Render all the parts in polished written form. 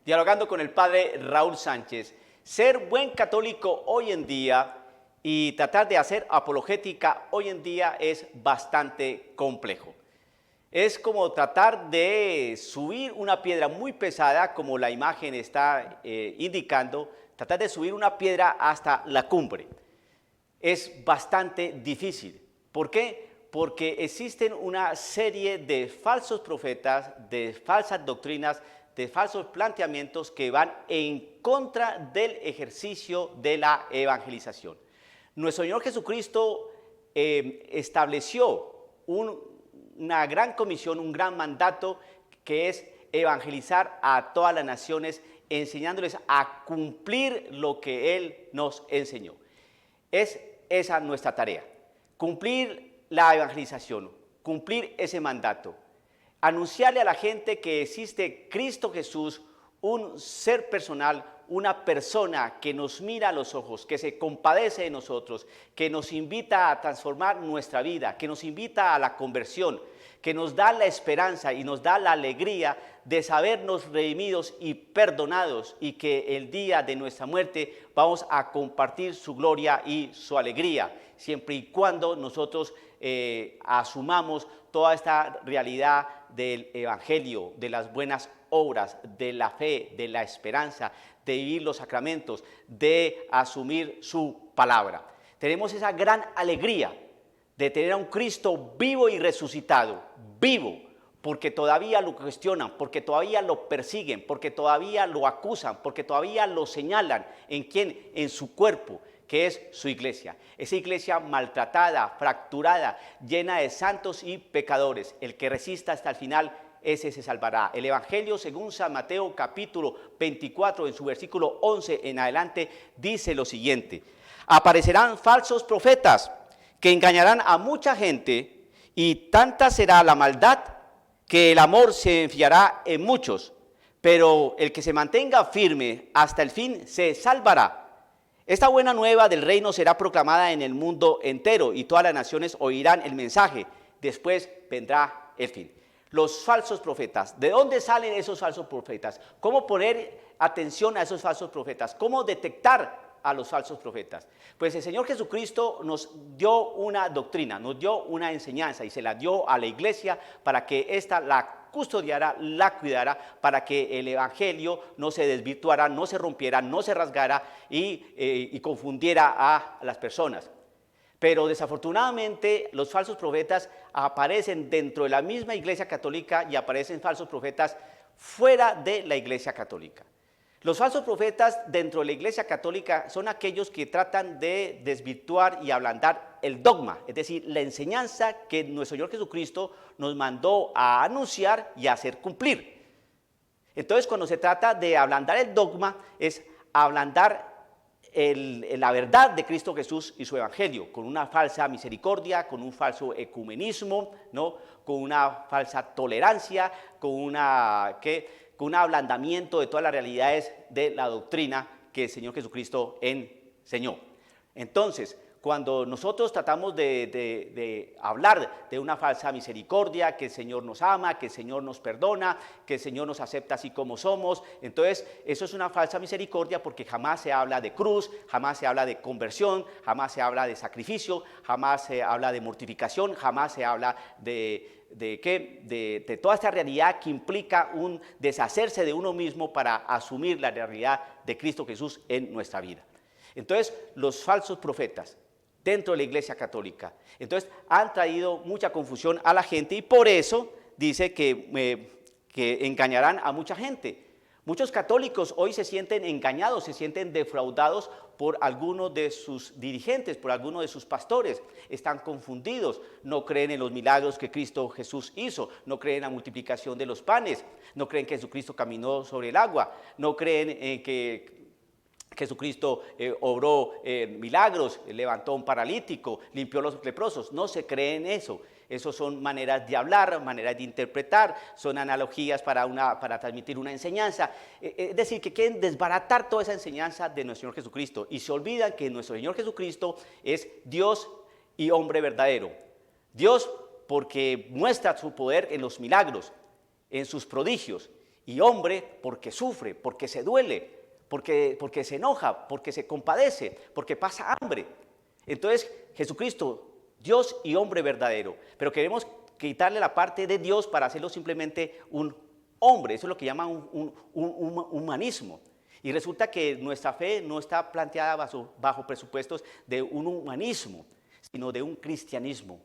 dialogando con el padre Raúl Sánchez. Ser buen católico hoy en día y tratar de hacer apologética hoy en día es bastante complejo. Es como tratar de subir una piedra muy pesada, como la imagen está indicando, tratar de subir una piedra hasta la cumbre. Es bastante difícil. ¿Por qué? Porque existen una serie de falsos profetas, de falsas doctrinas, de falsos planteamientos que van en contra del ejercicio de la evangelización. Nuestro Señor Jesucristo estableció una gran comisión, un gran mandato, que es evangelizar a todas las naciones, enseñándoles a cumplir lo que Él nos enseñó. Es esa nuestra tarea, cumplir la evangelización, cumplir ese mandato, anunciarle a la gente que existe Cristo Jesús, un ser personal, una persona que nos mira a los ojos, que se compadece de nosotros, que nos invita a transformar nuestra vida, que nos invita a la conversión, que nos da la esperanza y nos da la alegría de sabernos redimidos y perdonados, y que el día de nuestra muerte vamos a compartir su gloria y su alegría, siempre y cuando nosotros asumamos toda esta realidad del evangelio, de las buenas obras, de la fe, de la esperanza, de vivir los sacramentos, de asumir su palabra. Tenemos esa gran alegría de tener a un Cristo vivo y resucitado, vivo, porque todavía lo cuestionan, porque todavía lo persiguen, porque todavía lo acusan, porque todavía lo señalan. ¿En quién? En su cuerpo, que es su iglesia. Esa iglesia maltratada, fracturada, llena de santos y pecadores. El que resista hasta el final, ese se salvará. El Evangelio, según San Mateo capítulo 24, en su versículo 11 en adelante, dice lo siguiente: aparecerán falsos profetas que engañarán a mucha gente, y tanta será la maldad que el amor se enfriará en muchos, pero el que se mantenga firme hasta el fin se salvará. Esta buena nueva del reino será proclamada en el mundo entero, y todas las naciones oirán el mensaje. Después vendrá el fin. Los falsos profetas. ¿De dónde salen esos falsos profetas? ¿Cómo poner atención a esos falsos profetas? ¿Cómo detectar a los falsos profetas? Pues el Señor Jesucristo nos dio una doctrina, nos dio una enseñanza, y se la dio a la iglesia para que ésta la custodiara, la cuidara, para que el evangelio no se desvirtuara, no se rompiera, no se rasgara y confundiera a las personas. Pero desafortunadamente los falsos profetas aparecen dentro de la misma iglesia católica, y aparecen falsos profetas fuera de la iglesia católica. Los falsos profetas dentro de la iglesia católica son aquellos que tratan de desvirtuar y ablandar el dogma, es decir, la enseñanza que nuestro Señor Jesucristo nos mandó a anunciar y a hacer cumplir. Entonces, cuando se trata de ablandar el dogma, es ablandar la verdad de Cristo Jesús y su evangelio, con una falsa misericordia, con un falso ecumenismo, ¿no? Con una falsa tolerancia, con un ablandamiento de todas las realidades de la doctrina que el Señor Jesucristo enseñó. Entonces, cuando nosotros tratamos de hablar de una falsa misericordia, que el Señor nos ama, que el Señor nos perdona, que el Señor nos acepta así como somos, entonces eso es una falsa misericordia, porque jamás se habla de cruz, jamás se habla de conversión, jamás se habla de sacrificio, jamás se habla de mortificación, jamás se habla de toda esta realidad que implica un deshacerse de uno mismo para asumir la realidad de Cristo Jesús en nuestra vida. Entonces, los falsos profetas dentro de la iglesia católica, entonces han traído mucha confusión a la gente, y por eso dice que engañarán a mucha gente. Muchos católicos hoy se sienten engañados, se sienten defraudados por algunos de sus dirigentes, por algunos de sus pastores. Están confundidos, no creen en los milagros que Cristo Jesús hizo, no creen en la multiplicación de los panes, no creen que Jesucristo caminó sobre el agua, no creen en que Jesucristo obró milagros, levantó a un paralítico, limpió a los leprosos. No se cree en eso. Eso son maneras de hablar, maneras de interpretar, son analogías para transmitir una enseñanza. Es decir, que quieren desbaratar toda esa enseñanza de nuestro Señor Jesucristo, y se olvidan que nuestro Señor Jesucristo es Dios y hombre verdadero. Dios, porque muestra su poder en los milagros, en sus prodigios, y hombre porque sufre, porque se duele, porque se enoja, porque se compadece, porque pasa hambre. Entonces, Jesucristo, Dios y hombre verdadero, pero queremos quitarle la parte de Dios para hacerlo simplemente un hombre. Eso es lo que llaman un humanismo. Y resulta que nuestra fe no está planteada bajo presupuestos de un humanismo, sino de un cristianismo.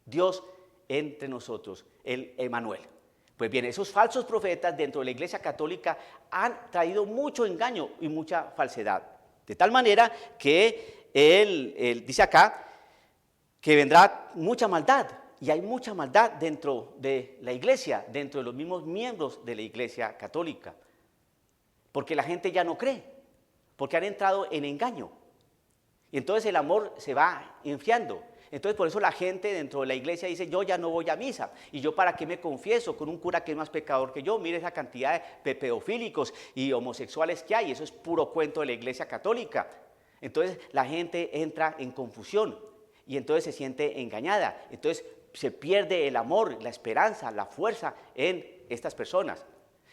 Dios entre nosotros, el Emmanuel. Pues bien, esos falsos profetas dentro de la Iglesia Católica han traído mucho engaño y mucha falsedad. De tal manera que él dice acá que vendrá mucha maldad. Y hay mucha maldad dentro de la Iglesia, dentro de los mismos miembros de la Iglesia Católica. Porque la gente ya no cree, porque han entrado en engaño. Y entonces el amor se va enfriando. Entonces por eso la gente dentro de la iglesia dice, yo ya no voy a misa. Y yo para qué me confieso con un cura que es más pecador que yo. Mire esa cantidad de pedofílicos y homosexuales que hay. Eso es puro cuento de la iglesia católica. Entonces la gente entra en confusión y entonces se siente engañada. Entonces se pierde el amor, la esperanza, la fuerza en estas personas.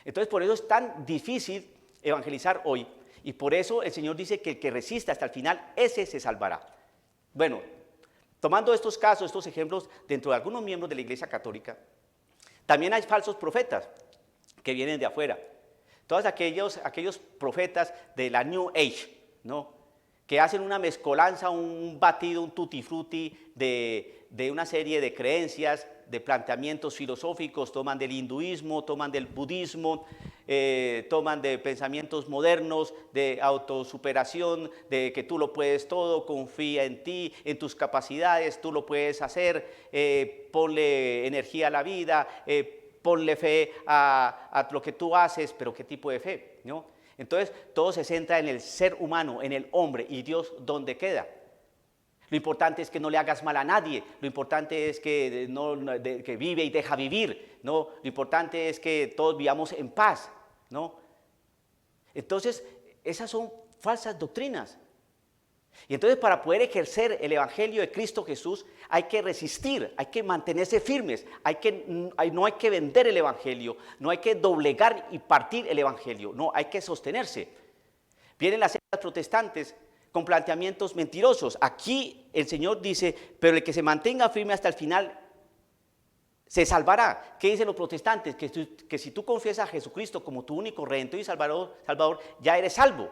Entonces por eso es tan difícil evangelizar hoy. Y por eso el Señor dice que el que resista hasta el final, ese se salvará. Bueno, tomando estos casos, estos ejemplos dentro de algunos miembros de la Iglesia Católica, también hay falsos profetas que vienen de afuera. Todos aquellos profetas de la New Age, ¿no?, que hacen una mezcolanza, un batido, un tutti frutti de una serie de creencias, de planteamientos filosóficos, toman del hinduismo, toman del budismo, toman de pensamientos modernos, de autosuperación, de que tú lo puedes todo, confía en ti, en tus capacidades, tú lo puedes hacer, ponle energía a la vida, ponle fe a lo que tú haces, pero ¿qué tipo de fe?, ¿no? Entonces, todo se centra en el ser humano, en el hombre, y Dios, ¿dónde queda? Lo importante es que no le hagas mal a nadie, lo importante es que, que vive y deja vivir, ¿no? Lo importante es que todos vivamos en paz, ¿no? Entonces, esas son falsas doctrinas. Y entonces para poder ejercer el Evangelio de Cristo Jesús hay que resistir, hay que mantenerse firmes, no hay que vender el Evangelio, no hay que doblegar y partir el Evangelio, no, hay que sostenerse. Vienen las sectas protestantes con planteamientos mentirosos. Aquí el Señor dice, pero el que se mantenga firme hasta el final se salvará. ¿Qué dicen los protestantes? Que si tú confiesas a Jesucristo como tu único Redentor y Salvador, ya eres salvo.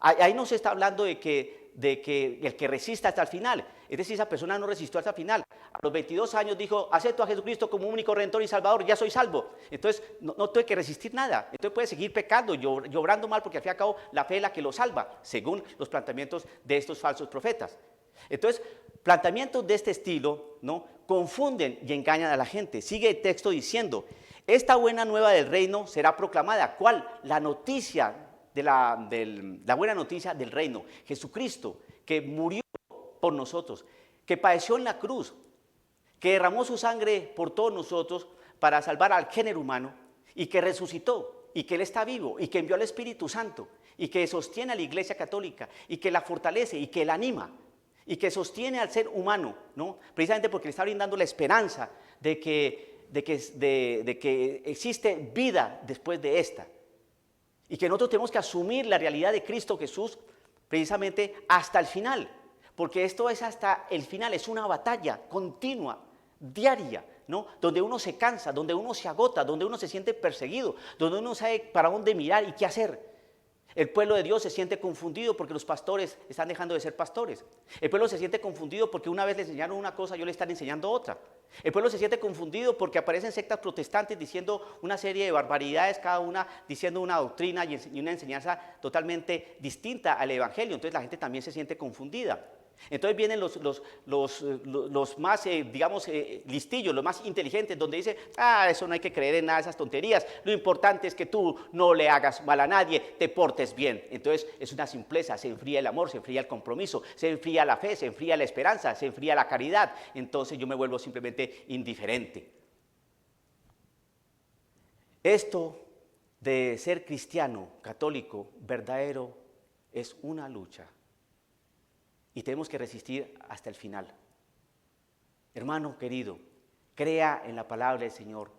Ahí no se está hablando de que el que resista hasta el final, es decir, esa persona no resistió hasta el final. A los 22 años dijo, acepto a Jesucristo como único Redentor y Salvador, ya soy salvo. Entonces no tuve que resistir nada, entonces puede seguir pecando, llorando mal, porque al fin y al cabo la fe es la que lo salva, según los planteamientos de estos falsos profetas. Entonces, planteamientos de este estilo, ¿no?, confunden y engañan a la gente. Sigue el texto diciendo, esta buena nueva del reino será proclamada. ¿Cuál? La noticia de la buena noticia del reino. Jesucristo, que murió por nosotros, que padeció en la cruz, que derramó su sangre por todos nosotros para salvar al género humano, y que resucitó, y que Él está vivo, y que envió al Espíritu Santo, y que sostiene a la Iglesia Católica, y que la fortalece, y que la anima, y que sostiene al ser humano, ¿no?, precisamente porque le está brindando la esperanza de que existe vida después de esta. Y que nosotros tenemos que asumir la realidad de Cristo Jesús precisamente hasta el final, porque esto es hasta el final, es una batalla continua, diaria, ¿no?, donde uno se cansa, donde uno se agota, donde uno se siente perseguido, donde uno sabe para dónde mirar y qué hacer. El pueblo de Dios se siente confundido porque los pastores están dejando de ser pastores. El pueblo se siente confundido porque una vez le enseñaron una cosa y hoy le están enseñando otra. El pueblo se siente confundido porque aparecen sectas protestantes diciendo una serie de barbaridades, cada una diciendo una doctrina y una enseñanza totalmente distinta al Evangelio. Entonces la gente también se siente confundida. Entonces vienen los más, digamos, listillos, los más inteligentes, donde dicen, eso no hay que creer en nada de esas tonterías, lo importante es que tú no le hagas mal a nadie, te portes bien. Entonces es una simpleza, se enfría el amor, se enfría el compromiso, se enfría la fe, se enfría la esperanza, se enfría la caridad. Entonces yo me vuelvo simplemente indiferente. Esto de ser cristiano, católico, verdadero, es una lucha. Y tenemos que resistir hasta el final. Hermano querido, crea en la palabra del Señor.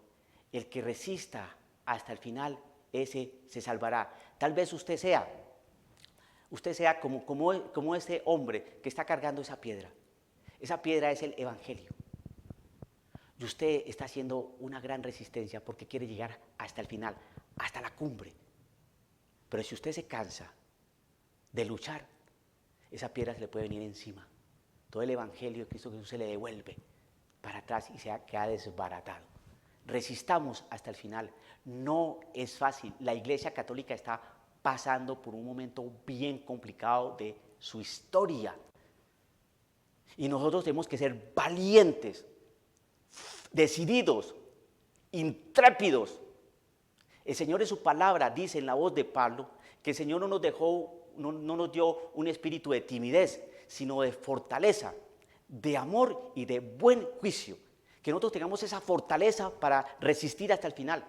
El que resista hasta el final, ese se salvará. Tal vez usted sea como ese hombre que está cargando esa piedra. Esa piedra es el Evangelio. Y usted está haciendo una gran resistencia porque quiere llegar hasta el final, hasta la cumbre. Pero si usted se cansa de luchar, esa piedra se le puede venir encima. Todo el Evangelio de Cristo Jesús se le devuelve para atrás y se queda desbaratado. Resistamos hasta el final. No es fácil. La Iglesia Católica está pasando por un momento bien complicado de su historia. Y nosotros tenemos que ser valientes, decididos, intrépidos. El Señor en su palabra dice en la voz de Pablo que el Señor no nos dio un espíritu de timidez, sino de fortaleza, de amor y de buen juicio. Que nosotros tengamos esa fortaleza para resistir hasta el final.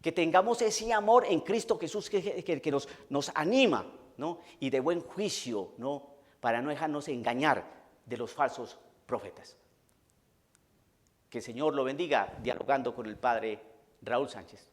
Que tengamos ese amor en Cristo Jesús que nos anima, ¿no? Y de buen juicio, ¿no? Para no dejarnos engañar de los falsos profetas. Que el Señor lo bendiga dialogando con el Padre Raúl Sánchez.